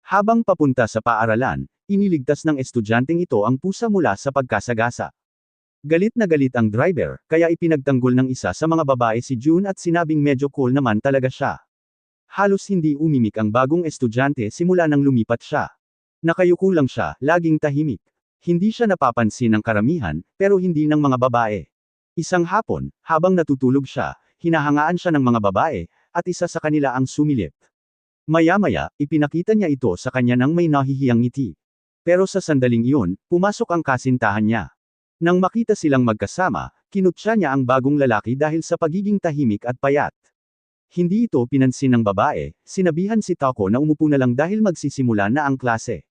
Habang papunta sa paaralan, iniligtas ng estudyanteng ito ang pusa mula sa pagkasagasa. Galit na galit ang driver, kaya ipinagtanggol ng isa sa mga babae si June at sinabing medyo cool naman talaga siya. Halos hindi umimik ang bagong estudyante simula nang lumipat siya. Nakayuko lang siya, laging tahimik. Hindi siya napapansin ng karamihan, pero hindi ng mga babae. Isang hapon, habang natutulog siya, hinahangaan siya ng mga babae, at isa sa kanila ang sumilip. Maya-maya, ipinakita niya ito sa kanya nang may nahihiyang ngiti. Pero sa sandaling iyon, pumasok ang kasintahan niya. Nang makita silang magkasama, kinutya niya ang bagong lalaki dahil sa pagiging tahimik at payat. Hindi ito pinansin ng babae, sinabihan si Tako na umupo na lang dahil magsisimula na ang klase.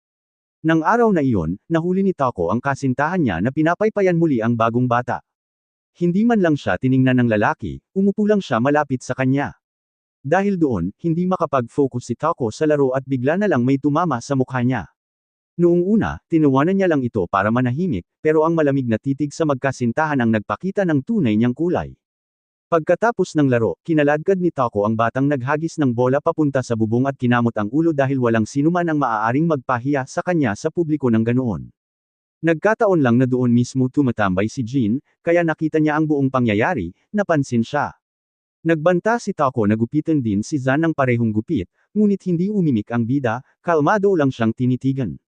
Nang araw na iyon, nahuli ni Tako ang kasintahan niya na pinapaypayan muli ang bagong bata. Hindi man lang siya tiningnan ng lalaki, umupo lang siya malapit sa kanya. Dahil doon, hindi makapag-focus si Tako sa laro at bigla na lang may tumama sa mukha niya. Noong una, tinawanan niya lang ito para manahimik, pero ang malamig na titig sa magkasintahan ang nagpakita ng tunay niyang kulay. Pagkatapos ng laro, kinaladkad ni Tako ang batang naghagis ng bola papunta sa bubong at kinamot ang ulo dahil walang sinuman ang maaaring magpahiya sa kanya sa publiko ng ganoon. Nagkataon lang na doon mismo tumatambay si Jean, kaya nakita niya ang buong pangyayari, napansin siya. Nagbanta si Tako na gupitan din si Zan ng parehong gupit, ngunit hindi umimik ang bida, kalmado lang siyang tinitigan.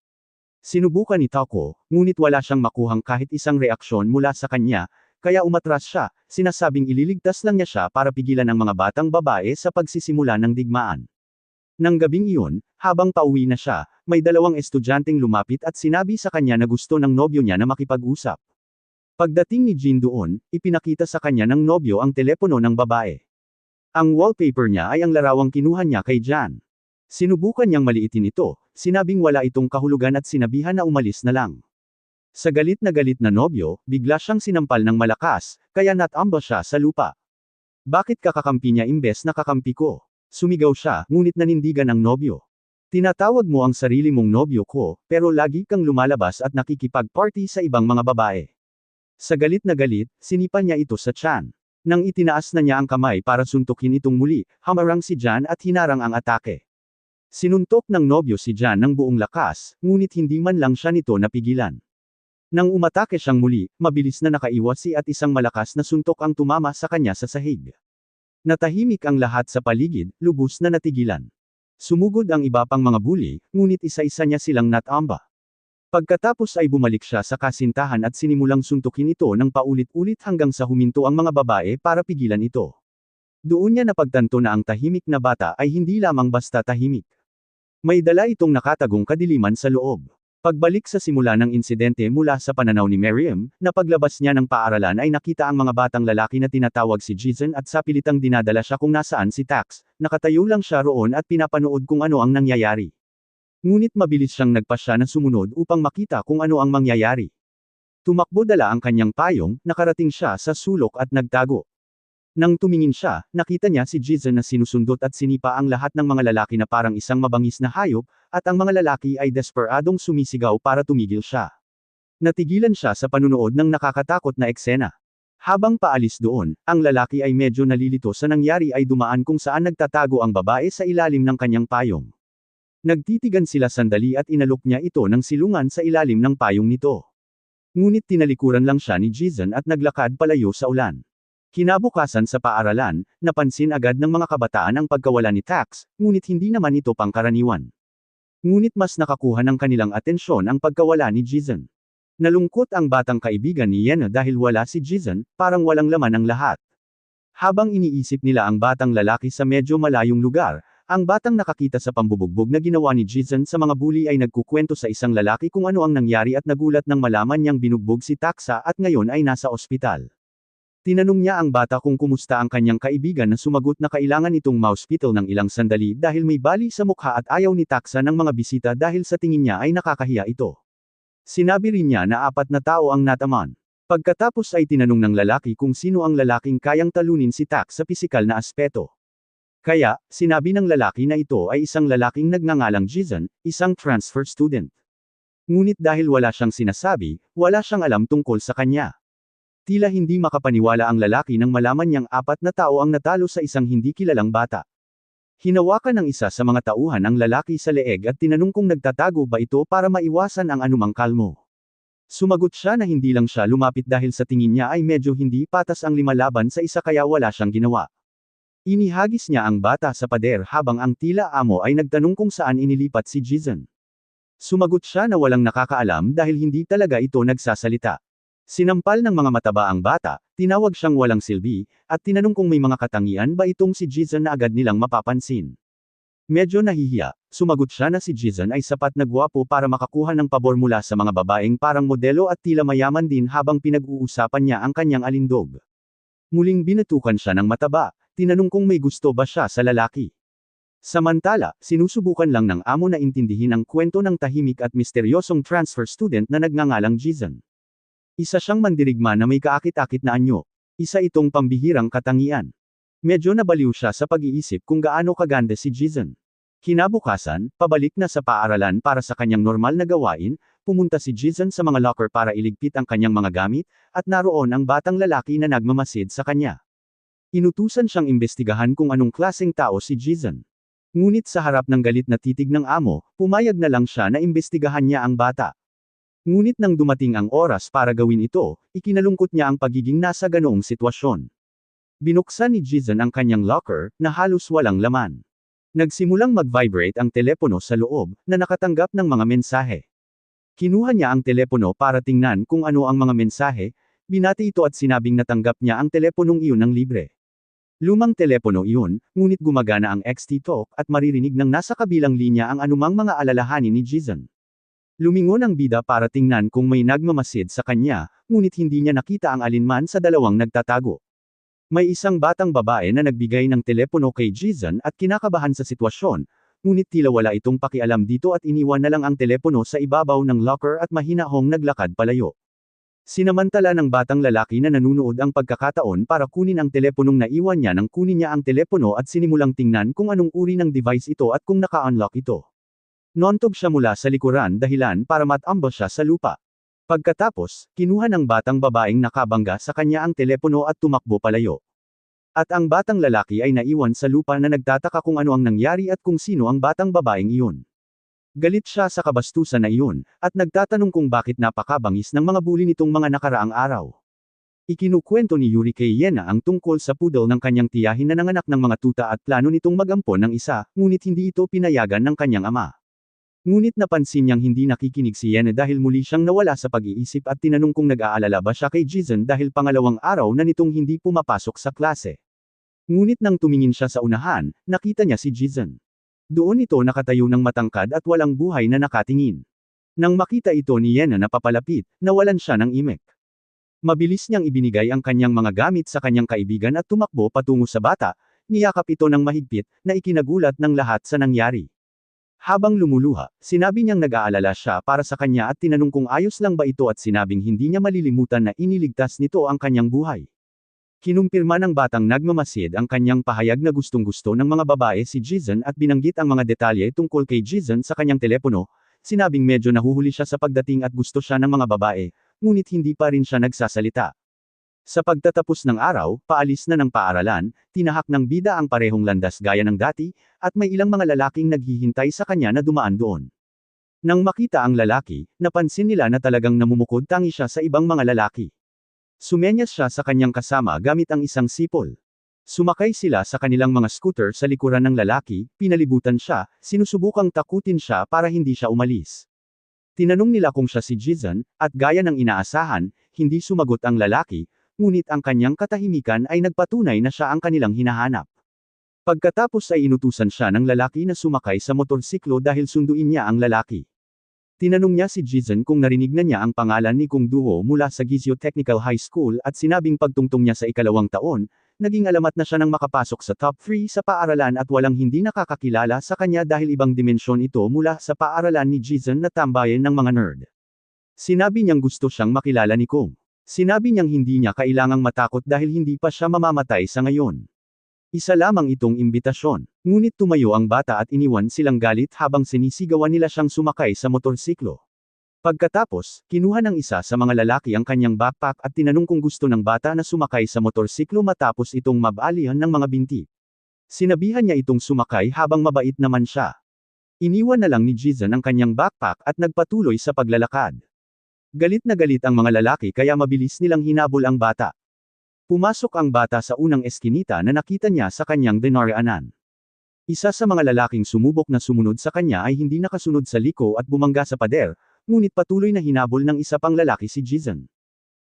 Sinubukan ni Tako, ngunit wala siyang makuhang kahit isang reaksyon mula sa kanya, kaya umatras siya, sinasabing ililigtas lang niya siya para pigilan ang mga batang babae sa pagsisimula ng digmaan. Nang gabing iyon, habang pauwi na siya, may dalawang estudyanteng lumapit at sinabi sa kanya na gusto ng nobyo niya na makipag-usap. Pagdating ni Jean doon, ipinakita sa kanya ng nobyo ang telepono ng babae. Ang wallpaper niya ay ang larawang kinuha niya kay Jan. Sinubukan niyang maliitin ito, sinabing wala itong kahulugan at sinabihan na umalis na lang. Sa galit na nobyo, bigla siyang sinampal ng malakas, kaya natamba siya sa lupa. Bakit kakakampi niya imbes na kakampi ko? Sumigaw siya, ngunit nanindigan ang nobyo. Tinatawag mo ang sarili mong nobyo ko, pero lagi kang lumalabas at nakikipag-party sa ibang mga babae. Sa galit, sinipa niya ito sa tiyan. Nang itinaas na niya ang kamay para suntukin itong muli, hamarang si Jan at hinarang ang atake. Sinuntok ng nobyo si Jan ng buong lakas, ngunit hindi man lang siya nito napigilan. Nang umatake siyang muli, mabilis na nakaiwas at isang malakas na suntok ang tumama sa kanya sa sahig. Natahimik ang lahat sa paligid, lubos na natigilan. Sumugod ang iba pang mga bully, ngunit isa-isa niya silang natamba. Pagkatapos ay bumalik siya sa kasintahan at sinimulang suntukin ito ng paulit-ulit hanggang sa huminto ang mga babae para pigilan ito. Doon niya napagtanto na ang tahimik na bata ay hindi lamang basta tahimik. May dala itong nakatagong kadiliman sa loob. Pagbalik sa simula ng insidente mula sa pananaw ni Miriam, na paglabas niya ng paaralan ay nakita ang mga batang lalaki na tinatawag si Jason at sapilitang dinadala siya kung nasaan si Tax, nakatayo lang siya roon at pinapanood kung ano ang nangyayari. Ngunit mabilis siyang nagpasya na sumunod upang makita kung ano ang mangyayari. Tumakbo dala ang kanyang payong, nakarating siya sa sulok at nagtago. Nang tumingin siya, nakita niya si Jason na sinusundot at sinipa ang lahat ng mga lalaki na parang isang mabangis na hayop, at ang mga lalaki ay desperadong sumisigaw para tumigil siya. Natigilan siya sa panunood ng nakakatakot na eksena. Habang paalis doon, ang lalaki ay medyo nalilito sa nangyari ay dumaan kung saan nagtatago ang babae sa ilalim ng kanyang payong. Nagtitigan sila sandali at inalok niya ito ng silungan sa ilalim ng payong nito. Ngunit tinalikuran lang siya ni Jason at naglakad palayo sa ulan. Kinabukasan sa paaralan, napansin agad ng mga kabataan ang pagkawala ni Tax, ngunit hindi naman ito pangkaraniwan. Ngunit mas nakakuha ng kanilang atensyon ang pagkawala ni Jason. Nalungkot ang batang kaibigan ni Yena dahil wala si Jason, parang walang laman ang lahat. Habang iniisip nila ang batang lalaki sa medyo malayong lugar, ang batang nakakita sa pambubugbog na ginawa ni Jason sa mga bully ay nagkukwento sa isang lalaki kung ano ang nangyari at nagulat nang malaman niyang binugbog si Taxa at ngayon ay nasa ospital. Tinanong niya ang bata kung kumusta ang kanyang kaibigan na sumagot na kailangan itong ma-hospital ng ilang sandali dahil may bali sa mukha at ayaw ni Taxa ng mga bisita dahil sa tingin niya ay nakakahiya ito. Sinabi rin niya na 4 na tao ang natamaan. Pagkatapos ay tinanong ng lalaki kung sino ang lalaking kayang talunin si Tax sa pisikal na aspeto. Kaya, sinabi ng lalaki na ito ay isang lalaking nagngangalang Jason, isang transfer student. Ngunit dahil wala siyang sinasabi, wala siyang alam tungkol sa kanya. Tila hindi makapaniwala ang lalaki nang malaman niyang 4 na tao ang natalo sa isang hindi kilalang bata. Hinawakan ng isa sa mga tauhan ang lalaki sa leeg at tinanong kung nagtatago ba ito para maiwasan ang anumang kalmo. Sumagot siya na hindi lang siya lumapit dahil sa tingin niya ay medyo hindi patas ang 5 laban sa isa kaya wala siyang ginawa. Inihagis niya ang bata sa pader habang ang tila amo ay nagtanong kung saan inilipat si Jizon. Sumagot siya na walang nakakaalam dahil hindi talaga ito nagsasalita. Sinampal ng mga mataba ang bata, tinawag siyang walang silbi, at tinanong kung may mga katangian ba itong si Jizon na agad nilang mapapansin. Medyo nahihiya, sumagot siya na si Jizon ay sapat na gwapo para makakuha ng pabor mula sa mga babaeng parang modelo at tila mayaman din habang pinag-uusapan niya ang kanyang alindog. Muling binatukan siya ng mataba, tinanong kung may gusto ba siya sa lalaki. Samantala, sinusubukan lang ng amo na intindihin ang kwento ng tahimik at misteryosong transfer student na nagngangalang Jizon. Isa siyang mandirigma na may kaakit-akit na anyo. Isa itong pambihirang katangian. Medyo nabaliw siya sa pag-iisip kung gaano kaganda si Jizon. Kinabukasan, pabalik na sa paaralan para sa kanyang normal na gawain, pumunta si Jizon sa mga locker para iligpit ang kanyang mga gamit, at naroon ang batang lalaki na nagmamasid sa kanya. Inutusan siyang imbestigahan kung anong klaseng tao si Jizon. Ngunit sa harap ng galit na titig ng amo, pumayag na lang siya na imbestigahan niya ang bata. Ngunit nang dumating ang oras para gawin ito, ikinalungkot niya ang pagiging nasa ganoong sitwasyon. Binuksan ni Jizon ang kanyang locker, na halos walang laman. Nagsimulang mag-vibrate ang telepono sa loob, na nakatanggap ng mga mensahe. Kinuha niya ang telepono para tingnan kung ano ang mga mensahe, binati ito at sinabing natanggap niya ang teleponong iyon ng libre. Lumang telepono iyon, ngunit gumagana ang XT talk at maririnig ng nasa kabilang linya ang anumang mga alalahanin ni Jizon. Lumingon ang bida para tingnan kung may nagmamasid sa kanya, ngunit hindi niya nakita ang alinman sa dalawang nagtatago. May isang batang babae na nagbigay ng telepono kay Jizon at kinakabahan sa sitwasyon, ngunit tila wala itong pakialam dito at iniwan na lang ang telepono sa ibabaw ng locker at mahinahong naglakad palayo. Sinamantala ng batang lalaki na nanunood ang pagkakataon para kunin ang teleponong naiwan niya nang kunin niya ang telepono at sinimulang tingnan kung anong uri ng device ito at kung naka-unlock ito. Nontog siya mula sa likuran dahilan para matambo siya sa lupa. Pagkatapos, kinuha ng batang babaeng nakabangga sa kanya ang telepono at tumakbo palayo. At ang batang lalaki ay naiwan sa lupa na nagtataka kung ano ang nangyari at kung sino ang batang babaeng iyon. Galit siya sa kabastusan na iyon, at nagtatanong kung bakit napakabangis ng mga bully nitong mga nakaraang araw. Ikinukwento ni Yuri kay Yena ang tungkol sa poodle ng kanyang tiyahin na nanganak ng mga tuta at plano nitong magampon ng isa, ngunit hindi ito pinayagan ng kanyang ama. Ngunit napansin niyang hindi nakikinig si Yena dahil muli siyang nawala sa pag-iisip at tinanong kung nag-aalala ba siya kay Jizon dahil pangalawang araw na nitong hindi pumapasok sa klase. Ngunit nang tumingin siya sa unahan, nakita niya si Jizon. Doon ito nakatayo ng matangkad at walang buhay na nakatingin. Nang makita ito ni Yena na papalapit, nawalan siya ng imek. Mabilis niyang ibinigay ang kanyang mga gamit sa kanyang kaibigan at tumakbo patungo sa bata, niyakap ito ng mahigpit, na ikinagulat ng lahat sa nangyari. Habang lumuluha, sinabi niyang nag-aalala siya para sa kanya at tinanong kung ayos lang ba ito at sinabing hindi niya malilimutan na iniligtas nito ang kanyang buhay. Kinumpirma ng batang nagmamasid ang kanyang pahayag na gustong-gusto ng mga babae si Jizon at binanggit ang mga detalye tungkol kay Jizon sa kanyang telepono, sinabing medyo nahuhuli siya sa pagdating at gusto siya ng mga babae, ngunit hindi pa rin siya nagsasalita. Sa pagtatapos ng araw, paalis na ng paaralan, tinahak ng bida ang parehong landas gaya ng dati, at may ilang mga lalaking naghihintay sa kanya na dumaan doon. Nang makita ang lalaki, napansin nila na talagang namumukod tangi siya sa ibang mga lalaki. Sumenyas siya sa kanyang kasama gamit ang isang sipol. Sumakay sila sa kanilang mga scooter sa likuran ng lalaki, pinalibutan siya, sinusubukang takutin siya para hindi siya umalis. Tinanong nila kung siya si Jizon, at gaya ng inaasahan, hindi sumagot ang lalaki, ngunit ang kanyang katahimikan ay nagpatunay na siya ang kanilang hinahanap. Pagkatapos ay inutusan siya ng lalaki na sumakay sa motorsiklo dahil sunduin niya ang lalaki. Tinanong niya si Jizon kung narinig na niya ang pangalan ni Kung Duho mula sa Gizio Technical High School at sinabing pagtungtong niya sa ikalawang taon, naging alamat na siya nang makapasok sa top 3 sa paaralan at walang hindi nakakakilala sa kanya dahil ibang dimensyon ito mula sa paaralan ni Jizon na tambayan ng mga nerd. Sinabi niyang gusto siyang makilala ni Kung. Sinabi niyang hindi niya kailangang matakot dahil hindi pa siya mamamatay sa ngayon. Isa lamang itong imbitasyon. Ngunit tumayo ang bata at iniwan silang galit habang sinisigawan nila siyang sumakay sa motorsiklo. Pagkatapos, kinuha ng isa sa mga lalaki ang kanyang backpack at tinanong kung gusto ng bata na sumakay sa motorsiklo matapos itong mabalihan ng mga binti. Sinabihan niya itong sumakay habang mabait naman siya. Iniwan na lang ni Jizan ang kanyang backpack at nagpatuloy sa paglalakad. Galit na galit ang mga lalaki kaya mabilis nilang hinabol ang bata. Pumasok ang bata sa unang eskinita na nakita niya sa kanyang dinaraanan. Isa sa mga lalaking sumubok na sumunod sa kanya ay hindi nakasunod sa liko at bumangga sa pader, ngunit patuloy na hinabol ng isa pang lalaki si Jizan.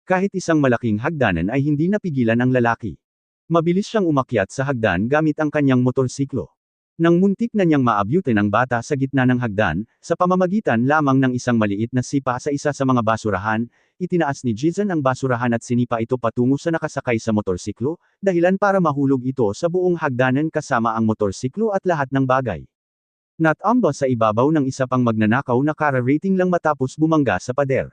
Kahit isang malaking hagdanan ay hindi napigilan ang lalaki. Mabilis siyang umakyat sa hagdan gamit ang kanyang motorsiklo. Nang muntik na niyang maabyutin ang bata sa gitna ng hagdan, sa pamamagitan lamang ng isang maliit na sipa sa isa sa mga basurahan, itinaas ni Jizan ang basurahan at sinipa ito patungo sa nakasakay sa motorsiklo, dahilan para mahulog ito sa buong hagdanan kasama ang motorsiklo at lahat ng bagay. Natamba sa ibabaw ng isa pang magnanakaw na kara-rating lang matapos bumangga sa pader.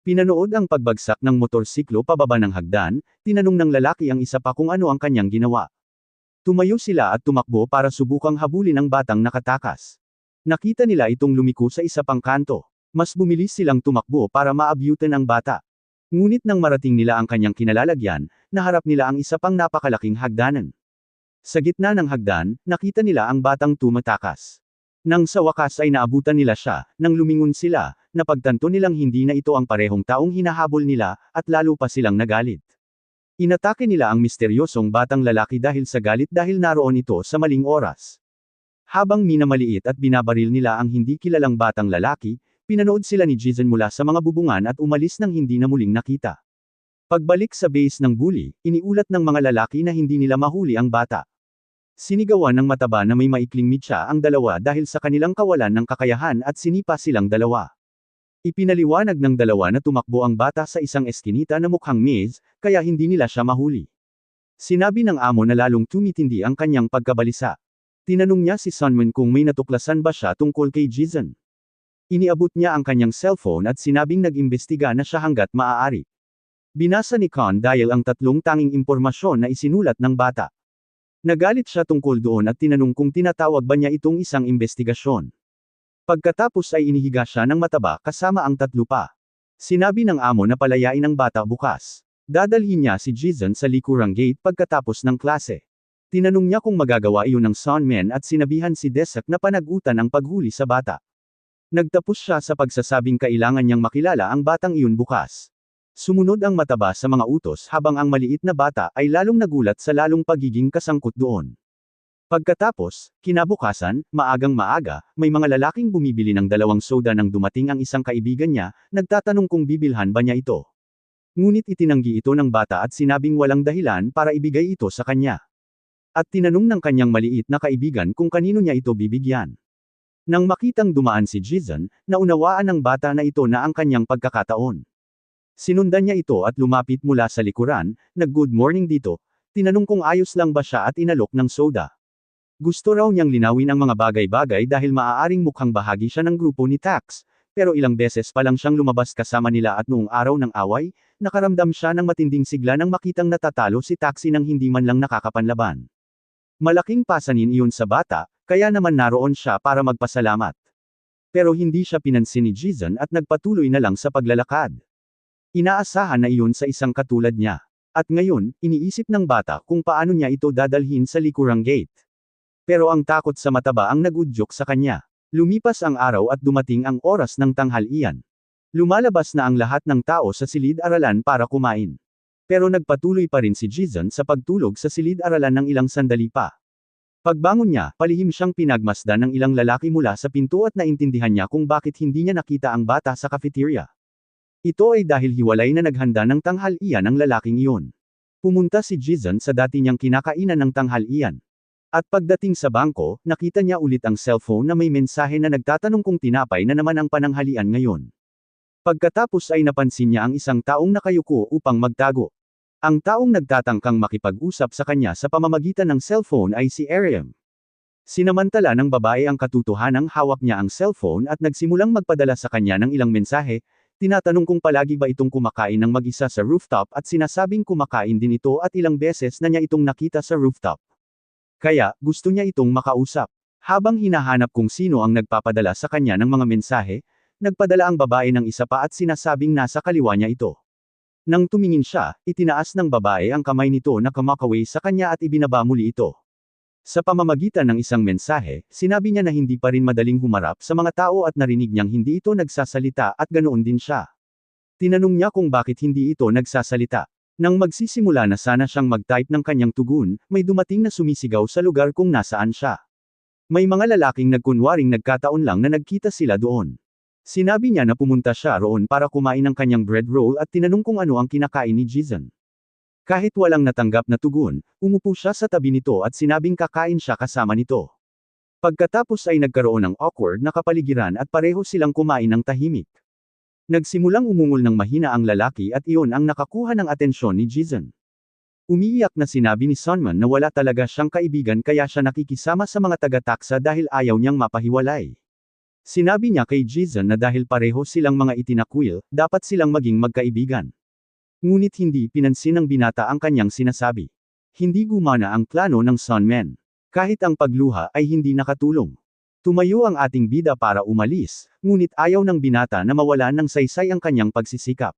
Pinanood ang pagbagsak ng motorsiklo pababa ng hagdan, tinanong ng lalaki ang isa pa kung ano ang kanyang ginawa. Tumayo sila at tumakbo para subukang habulin ang batang nakatakas. Nakita nila itong lumiko sa isa pang kanto. Mas bumilis silang tumakbo para maabyutan ang bata. Ngunit nang marating nila ang kanyang kinalalagyan, naharap nila ang isa pang napakalaking hagdanan. Sa gitna ng hagdan, nakita nila ang batang tumatakas. Nang sa wakas ay naabutan nila siya, nang lumingon sila, napagtanto nilang hindi na ito ang parehong taong hinahabol nila, at lalo pa silang nagalit. Inatake nila ang misteryosong batang lalaki dahil sa galit dahil naroon ito sa maling oras. Habang minamaliit at binabaril nila ang hindi kilalang batang lalaki, pinanood sila ni Jizan mula sa mga bubungan at umalis nang hindi na muling nakita. Pagbalik sa base ng bully, iniulat ng mga lalaki na hindi nila mahuli ang bata. Sinigawan ng mataba na may maikling mitya ang dalawa dahil sa kanilang kawalan ng kakayahan at sinipa silang dalawa. Ipinaliwanag ng dalawa na tumakbo ang bata sa isang eskinita na mukhang maze, kaya hindi nila siya mahuli. Sinabi ng amo na lalong tumitindi ang kanyang pagkabalisa. Tinanong niya si Sunman kung may natuklasan ba siya tungkol kay Jizan. Iniabot niya ang kanyang cellphone at sinabing nag-imbestiga na siya hanggat maaari. Binasa ni Khan dahil ang tatlong tanging impormasyon na isinulat ng bata. Nagalit siya tungkol doon at tinanong kung tinatawag ba niya itong isang investigasyon. Pagkatapos ay inihiga siya ng mataba kasama ang tatlo pa. Sinabi ng amo na palayain ang bata bukas. Dadalhin niya si Jizan sa likurang gate pagkatapos ng klase. Tinanong niya kung magagawa iyon ng Sunman at sinabihan si Desak na panagutan ang paghuli sa bata. Nagtapos siya sa pagsasabing kailangan niyang makilala ang batang iyon bukas. Sumunod ang mataba sa mga utos habang ang maliit na bata ay lalong nagulat sa lalong pagiging kasangkot doon. Pagkatapos, kinabukasan, maagang maaga, may mga lalaking bumibili ng 2 soda nang dumating ang isang kaibigan niya, nagtatanong kung bibilhan ba niya ito. Ngunit itinanggi ito ng bata at sinabing walang dahilan para ibigay ito sa kanya. At tinanong ng kanyang maliit na kaibigan kung kanino niya ito bibigyan. Nang makitang dumaan si Jizan, naunawaan ng bata na ito na ang kanyang pagkakataon. Sinundan niya ito at lumapit mula sa likuran, nag-good morning dito, tinanong kung ayos lang ba siya at inalok ng soda. Gusto raw niyang linawin ang mga bagay-bagay dahil maaaring mukhang bahagi siya ng grupo ni Tax, pero ilang beses pa lang siyang lumabas kasama nila at noong araw ng away, nakaramdam siya ng matinding sigla nang makitang natatalo si Taxi nang hindi man lang nakakapanlaban. Malaking pasanin iyon sa bata, kaya naman naroon siya para magpasalamat. Pero hindi siya pinansin ni Jizan at nagpatuloy na lang sa paglalakad. Inaasahan na iyon sa isang katulad niya. At ngayon, iniisip ng bata kung paano niya ito dadalhin sa likurang gate. Pero ang takot sa mataba ang nag-udyok sa kanya. Lumipas ang araw at dumating ang oras ng tanghalian. Lumalabas na ang lahat ng tao sa silid-aralan para kumain. Pero nagpatuloy pa rin si Jizan sa pagtulog sa silid-aralan ng ilang sandali pa. Pagbangon niya, palihim siyang pinagmasdan ng ilang lalaki mula sa pinto at naintindihan niya kung bakit hindi niya nakita ang bata sa cafeteria. Ito ay dahil hiwalay na naghanda ng tanghalian ang lalaking iyon. Pumunta si Jizan sa dati niyang kinakainan ng tanghalian. At pagdating sa bangko, nakita niya ulit ang cellphone na may mensahe na nagtatanong kung tinapay na naman ang pananghalian ngayon. Pagkatapos ay napansin niya ang isang taong nakayuko upang magtago. Ang taong nagtatangkang makipag-usap sa kanya sa pamamagitan ng cellphone ay si Ariam. Sinamantala ng babae ang katotohanang hawak niya ang cellphone at nagsimulang magpadala sa kanya ng ilang mensahe, tinatanong kung palagi ba itong kumakain ng mag-isa sa rooftop at sinasabing kumakain din ito at ilang beses na niya itong nakita sa rooftop. Kaya, gusto niya itong makausap. Habang hinahanap kung sino ang nagpapadala sa kanya ng mga mensahe, nagpadala ang babae ng isa pa at sinasabing nasa kaliwa niya ito. Nang tumingin siya, itinaas ng babae ang kamay nito na kumakaway sa kanya at ibinaba muli ito. Sa pamamagitan ng isang mensahe, sinabi niya na hindi pa rin madaling humarap sa mga tao at narinig niyang hindi ito nagsasalita at ganoon din siya. Tinanong niya kung bakit hindi ito nagsasalita. Nang magsisimula na sana siyang mag-type ng kanyang tugon, may dumating na sumisigaw sa lugar kung nasaan siya. May mga lalaking nagkunwaring nagkataon lang na nagkita sila doon. Sinabi niya na pumunta siya roon para kumain ng kanyang bread roll at tinanong kung ano ang kinakain ni Jason. Kahit walang natanggap na tugon, umupo siya sa tabi nito at sinabing kakain siya kasama nito. Pagkatapos ay nagkaroon ng awkward na kapaligiran at pareho silang kumain ng tahimik. Nagsimulang umungol ng mahina ang lalaki at iyon ang nakakuha ng atensyon ni Jason. Umiiyak na sinabi ni Sunman na wala talaga siyang kaibigan kaya siya nakikisama sa mga taga-taksa dahil ayaw niyang mapahiwalay. Sinabi niya kay Jason na dahil pareho silang mga itinakwil, dapat silang maging magkaibigan. Ngunit hindi pinansin ng binata ang kanyang sinasabi. Hindi gumana ang plano ng Sunman. Kahit ang pagluha ay hindi nakatulong. Tumayo ang ating bida para umalis, ngunit ayaw ng binata na mawalan ng saysay ang kanyang pagsisikap.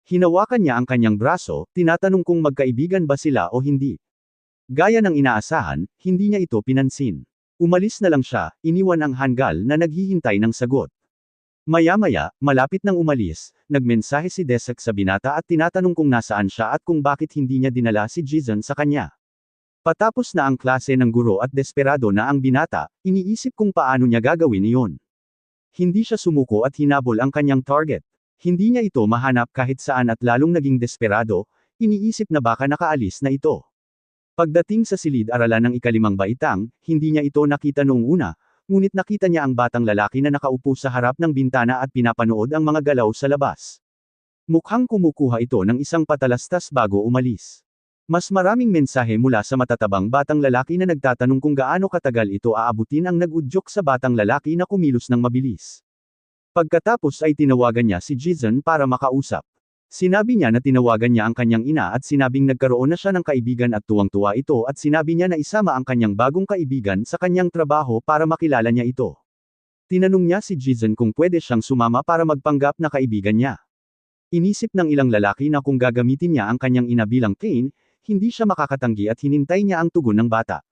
Hinawakan niya ang kanyang braso, tinatanong kung magkaibigan ba sila o hindi. Gaya ng inaasahan, hindi niya ito pinansin. Umalis na lang siya, iniwan ang hanggal na naghihintay ng sagot. Maya-maya, malapit nang umalis, nagmensahe si Desek sa binata at tinatanong kung nasaan siya at kung bakit hindi niya dinala si Jason sa kanya. Patapos na ang klase ng guro at desperado na ang binata, iniisip kung paano niya gagawin iyon. Hindi siya sumuko at hinabol ang kanyang target. Hindi niya ito mahanap kahit saan at lalong naging desperado, iniisip na baka nakaalis na ito. Pagdating sa silid-aralan ng ikalimang baitang, hindi niya ito nakita noong una, ngunit nakita niya ang batang lalaki na nakaupo sa harap ng bintana at pinapanood ang mga galaw sa labas. Mukhang kumukuha ito ng isang patalastas bago umalis. Mas maraming mensahe mula sa matatabang batang lalaki na nagtatanong kung gaano katagal ito aabutin ang nag-udyok sa batang lalaki na kumilos ng mabilis. Pagkatapos ay tinawagan niya si Jason para makausap. Sinabi niya na tinawagan niya ang kanyang ina at sinabing nagkaroon na siya ng kaibigan at tuwang-tuwa ito at sinabi niya na isama ang kanyang bagong kaibigan sa kanyang trabaho para makilala niya ito. Tinanong niya si Jason kung pwede siyang sumama para magpanggap na kaibigan niya. Inisip ng ilang lalaki na kung gagamitin niya ang kanyang ina bilang Cain, hindi siya makakatanggi at hinintay niya ang tugon ng bata.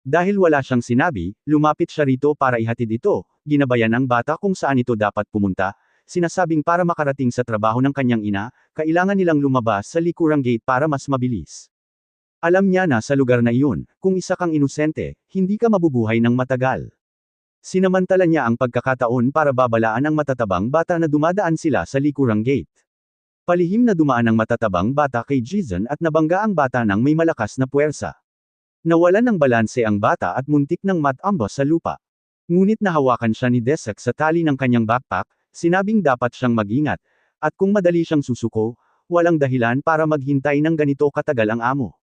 Dahil wala siyang sinabi, lumapit siya rito para ihatid ito, ginabayan ang bata kung saan ito dapat pumunta. Sinasabing para makarating sa trabaho ng kanyang ina, kailangan nilang lumabas sa likurang gate para mas mabilis. Alam niya na sa lugar na iyon, kung isa kang inosente, hindi ka mabubuhay ng matagal. Sinamantala niya ang pagkakataon para babalaan ang matatabang bata na dumadaan sila sa likurang gate. Palihim na dumaan ang matatabang bata kay Jason at nabangga ang bata ng may malakas na puwersa. Nawalan ng balanse ang bata at muntik ng matamba sa lupa. Ngunit nahawakan siya ni Desek sa tali ng kanyang backpack, sinabing dapat siyang mag-ingat, at kung madali siyang susuko, walang dahilan para maghintay ng ganito katagal ang amo.